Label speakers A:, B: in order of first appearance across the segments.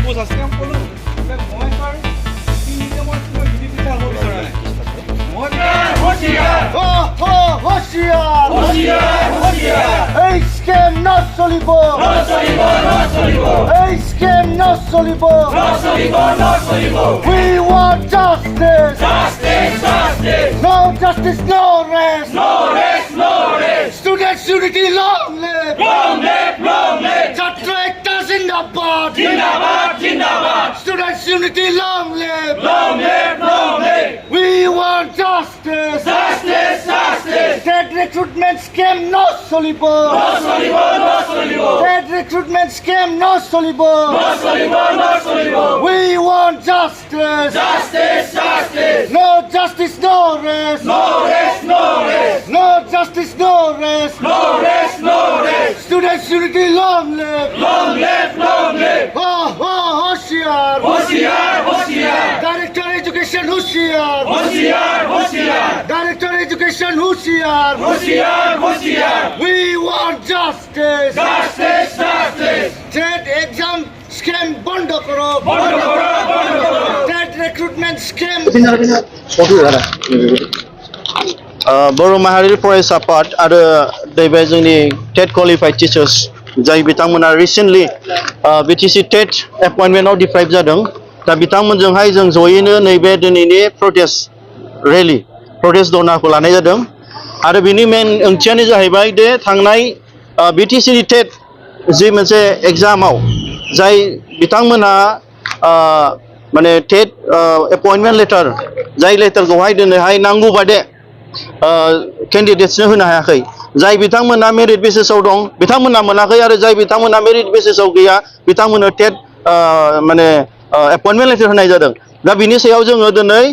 A: We want justice. Justice, justice. No justice, no rest. No rest, no rest. Students' unity, long live. Long live, long live. Chhatra Ekta Zindabad. Zindabad, Zindabad. Students' unity, long live. Long live, long live. We want justice. Justice, justice. State recruitment scheme, no solibo. No solibo, no solibo. State recruitment scheme, no solibo. No solibo, no solibo. We want justice. Justice, justice. No justice, no rest. No rest, no rest. No justice, no rest. No rest, no rest. Students' unity, long live. Long live, long live. Oh, oh, Hoshiar. Hoshiar, Hoshiar. Director Education, Hoshiar. Hoshiar, Hoshiar. Director Education, Hoshiar. Hoshiar, Hoshiar. We want justice. Justice, justice. State exam scam bondo karo. Bondo karo, bondo karo. State recruitment scam.
B: बर' माहारि फरायसा आफाद आरो नैबे जोंनि टेट qualified teachers जाय बिथांमोना recently BTC टेट एपइन्टमेन्टआव deprive जादों दा बिथांमोनजोंहाय जों जयैनो नैबे दिनैनि प्रोटेस्ट रेलि प्रोटेस्ट धरनाखौ लानाय जादों आरो बिनि मेन ओंथियानो जाहैबाय दे थांनाय बिटिसिनि टेट जि मोनसे एग्जामाव जाय बिथांमोना माने टेट एपइन्टमेन्ट लेटार जाय लेटारखौहाय दिनैहाय नांगौ बादे कैंडिडेट्सनो होनो हायाखै जाय बिथांमोना मेरिट बेसिसआव दं बिथांमोना मोनाखै आरो जाय बिथांमोना मेरिट बेसिसआव गैया बिथांमोननो टेट माने एपइन्टमेन्ट लेटार होनाय जादों दा बिनि सायाव जोङो दिनै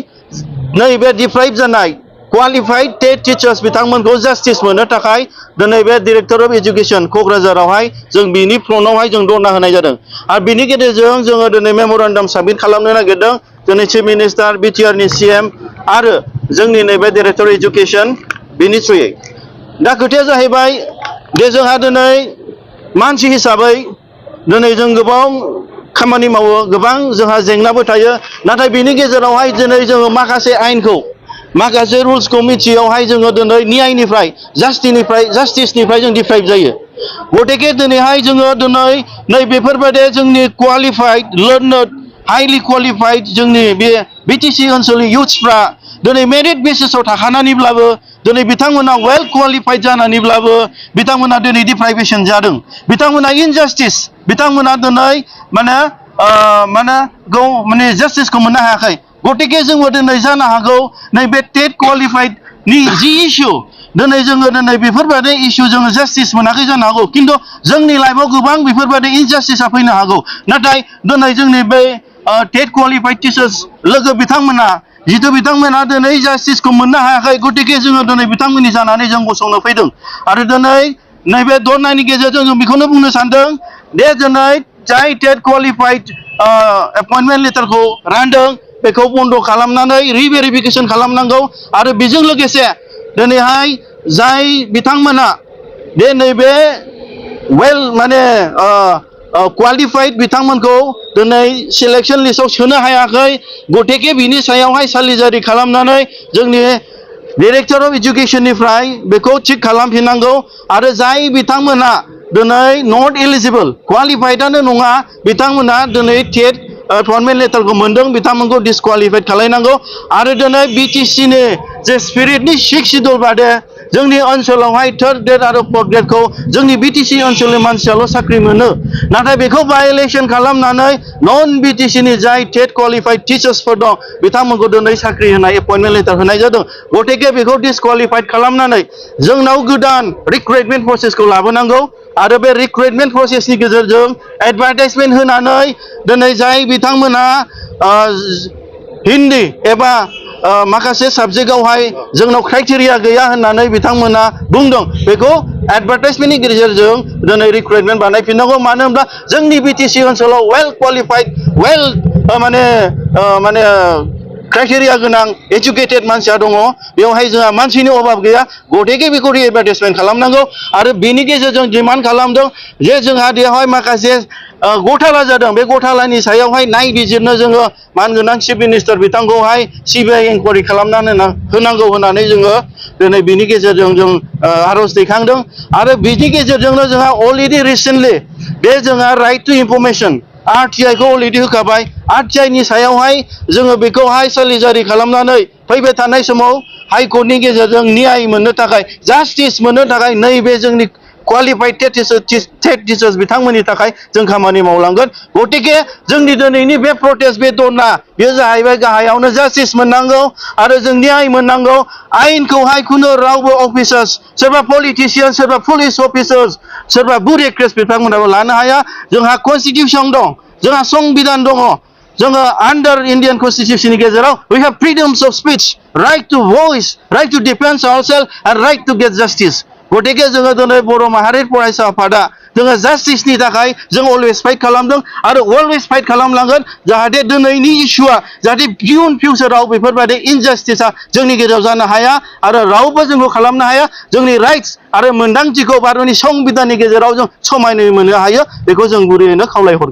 B: नैबे डिप्राइभ जानाय क्वालिफाइड टेट टिचार्स बिथांमोनखौ जास्टिस मोननो थाखाय दिनै बे डाइरेक्टर अफ एजुकेशन क'क्राझारावहाय जों बिनि फ्रन्टआवहाय जों धरना होनाय जादों आरो बिनि गेजेरजों जोङो दिनै मेम'रेन्डाम साबमिट खालामनो नागिरदों दिनै चिफ मिनिस्टार बिटिआरनि CM आरो जोंनि नैबे डाइरेक्टर एजुकेशन बिनि थ्रुयै दा खोथाया जाहैबाय दे जोंहा दिनै मानसि हिसाबै दिनै जों गोबां खामानि मावो गोबां जोंहा जेंनाबो थायो नाथाय बिनि गेजेरावहाय दिनै जोङो माखासे आयेनखौ माखासे रुल्सखौ मिथियावहाय जोङो दिनै न्यायनिफ्राय जास्टिसनिफ्राय जों डिप्राइभ जायो गतिके दिनैहाय जोङो दिनै नै बेफोरबायदि जोंनि क्वालिफाइड लार्नड हाइलि क्वालिफाइड जोंनि बे बिटिसि ओनसोलनि इयुथ्सफ्रा दिनै मेरिट बेसिसआव थाखानानैब्लाबो दिनै बिथांमोना वेल क्वालिफाइड जानानैब्लाबो बिथांमोना दिनै डिप्राइभेसन जादों बिथांमोना इनजास्टिस बिथांमोना दिनै माने जास्टिसखौ मोननो हायाखै गतिके जोङो दिनै जानो हागौ नैबे टेट क्वालिफाइडनि जि इस्यु दिनै जोङो दिनै बेफोरबायदि इस्यु जोङो जास्टिस मोनाखै जानो हागौ खिन्थु जोंनि लाइफआव गोबां बेफोरबायदि इनजास्टिसा फैनो हागौ नाथाय दिनै जोंनि बे टेट क्वालिफाइड टिचार्स लोगो बिथांमोना जितु बिथांमोना दिनै जास्टिसखौ मोननो हायाखै गतिके जोङो दिनै बिथांमोननि जानानै जों गसंनो फैदों आरो दिनै नैबे धरनानि गेजेरजों जों बेखौनो बुंनो सानदों दे दिनै जाय टेट क्वालिफाइड एपइन्टमेन्ट लेटारखौ रानदों बेखौ बन्द खालामनानै रिभेरिफिकेसन खालामनांगौ आरो बेजों लोगोसे दिनैहाय जाय बिथांमोना दे नैबे वेल माने क्वालिफाइड बिथांमोनखौ दिनै सिलेक्शन लिस्टआव सोनो हायाखै गतिके बिनि सायावहाय सालिजारि खालामनानै जोंनि डाइरेक्टर अफ एजुकेशननिफ्राय बेखौ थिक खालामफिननांगौ आरो जाय बिथांमोना दिनै नट एलिजिबल क्वालिफाइडआनो नङा बिथांमोना दिनै टेट एपइन्टमेन्ट लेटारखौ मोनदों बिथांमोनखौ डिसक्वालिफाइड खालामनांगौ आरो दिनै बिटिसिनि जे स्पिरिटनि 6 शिड्युल बादे जोंनि ओनसोलावहाय थर्ड ग्रेड आरो फोर्थ ग्रेडखौ जोंनि बिटिसि ओनसोलनि मानसियाल' साख्रि मोनो नाथाय बेखौ भायलेसन खालामनानै नन बिटिसिनि जाय टेट क्वालिफाइड टिचार्सफोर दं बिथांमोनखौ दिनै साख्रि होनाय एपइन्टमेन्ट लेटार होनाय जादों गतिके बेखौ डिसक्वालिफाइड खालामनानै जोंनाव गोदान रिक्रुइटमेन्ट प्रसेसखौ लाबोनांगौ आरो बे रिक्रुइटमेन्ट प्रसेसनि गेजेरजों एडभार्टाइजमेन्ट होनानै दिनै जाय बिथांमोना हिन्दी एबा माखासे साबजेक्टआवहाय जोंनाव क्राइटेरिया गैया होननानै बिथांमोना बुंदों बेखौ एडभार्टाइजमेन्टनि गेजेरजों दिनै रिक्रुइटमेन्ट बानायफिननांगौ मानो होनब्ला जोंनि बिटिसि ओनसोलाव वेल क्वालिफाइड वेल माने क्राइटेरिया गोनां एजुकेटेड मानसिया दङ बेवहाय जोंहा मानसिनि अभाब गैया गतिके बेखौ रिएडभार्टाइजमेन्ट खालामनांगौ आरो बेनि गेजेरजों डिमान्ड खालामदों जे जोंहा बेवहाय माखासे गथाला जादों बे गथालानि सायावहाय नायबिजिरनो जोङो मानगोनां चिफ मिनिस्टार बिथांखौहाय सिबिआइ इनकुवारि खालामनानै होनांगौ होननानै जोङो दिनै बिनि गेजेरजों जों आर'ज दैखांदों आरो बिनि गेजेरजोंनो जोंहा अलरेडि रिसेन्टलि बे जोंहा राइट टु इनफरमेसन RTI खौ अलरेडि होखाबाय RTI नि सायावहाय जोङो बेखौहाय सालिजारि खालामनानै फैबाय थानाय समाव हाइकर्टनि गेजेरजों न्याय मोननो थाखाय जास्टिस मोननो थाखाय नैबे जोंनि क्वालिफाइड टेट टिचार्स बिथांमोननि थाखाय जों खामानि मावलांगोन गतिके जोंनि दिनैनि बे प्रटेस्ट बे धरना बेयो जाहैबाय गाहायावनो जास्टिस मोननांगौ आरो जों न्याय मोननांगौ आयेनखौहाय खुनु रावबो अफिसार्स सोरबा पलिटिशियान सोरबा पुलिस अफिसार्स सोरबा बुरेक्रेस बिथांमोनाबो लानो हाया जोंहा कनस्टिटिउसन दं जोंहा संबिधान दङ जोङो आन्डार इन्डियान कनस्टिटिउसननि गेजेराव we have freedoms of speech right to voice right to defence ourselves and right to get justice गतिके जोङो दिनै बर' माहारि फरायसा आफादा जोङो जास्टिसनि थाखाय जों अलवेज फाइट खालामदों आरो अलवेज फाइट खालामलांगोन जाहाथे दिनैनि इस्युआ जाहाथे इयुन फिउचाराव बेफोरबायदि इनजास्टिसा जोंनि गेजेराव जानो हाया आरो रावबो जोंखौ खालामनो हाया जोंनि राइट्स आरो मोनदांथिखौ भारतनि संबिधाननि गेजेराव जों समायनाय मोननो हायो बेखौ जों गुरैयैनो खावलायहरगोन